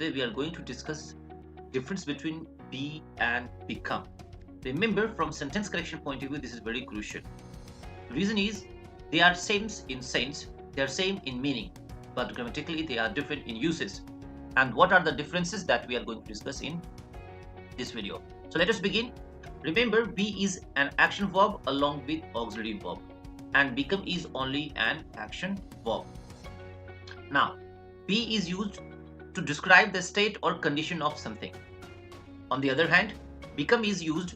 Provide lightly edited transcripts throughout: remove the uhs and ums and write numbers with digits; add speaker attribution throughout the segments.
Speaker 1: Today we are going to discuss difference between be and become. Remember, from sentence correction point of view, this is very crucial. The reason is they are same in sense, they are same in meaning, but grammatically they are different in uses. And what are the differences that we are going to discuss in this video? So let us begin. Remember, be is an action verb along with auxiliary verb, and become is only an action verb. Now, be is used to describe the state or condition of something. On the other hand, become is used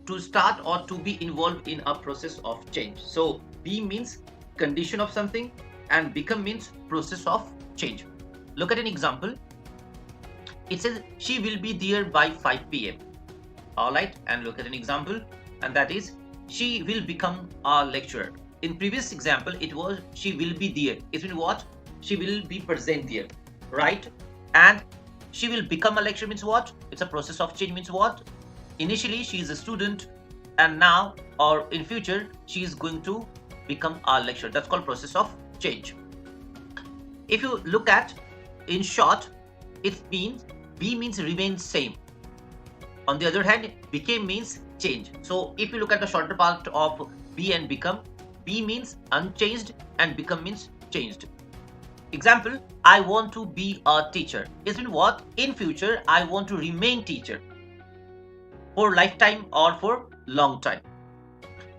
Speaker 1: to start or to be involved in a process of change. So be means condition of something and become means process of change. Look at an example. It says she will be there by 5 p.m. Alright, and look at an example, and that is she will become a lecturer. In previous example, it was she will be there. It means what? She will be present there, right? And she will become a lecturer means what? It's a process of change means what? Initially she is a student, and now or in future she is going to become a lecturer. That's called process of change. If you look at in short, it means be means remain same. On the other hand, became means change. So if you look at the shorter part of be and become, be means unchanged and become means changed. Example, I want to be a teacher. It means what? In future, I want to remain teacher for lifetime or for long time.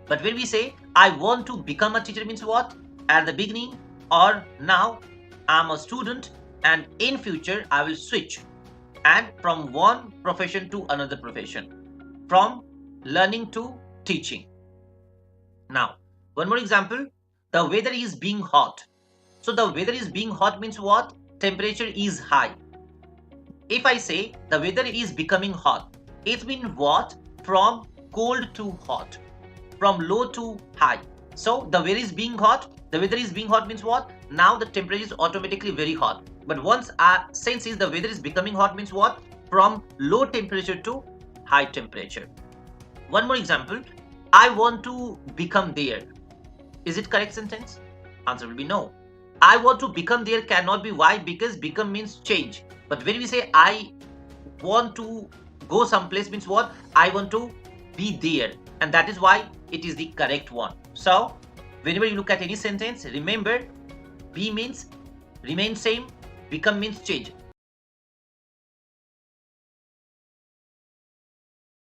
Speaker 1: But when we say I want to become a teacher means what? At the beginning or now, I'm a student, and in future I will switch and from one profession to another profession, from learning to teaching. Now, one more example, the weather is being hot. So the weather is being hot means what? Temperature is high. If I say the weather is becoming hot, it means what? From cold to hot, from low to high. So the weather is being hot. The weather is being hot means what? Now the temperature is automatically very hot. But once our sense is the weather is becoming hot means what? From low temperature to high temperature. One more example, I want to become there. Is it correct sentence? Answer will be no. I want to become there cannot be. Why? Because become means change. But when we say I want to go someplace means what? I want to be there, and that is why it is the correct one. So whenever you look at any sentence, remember be means remain same, become means change.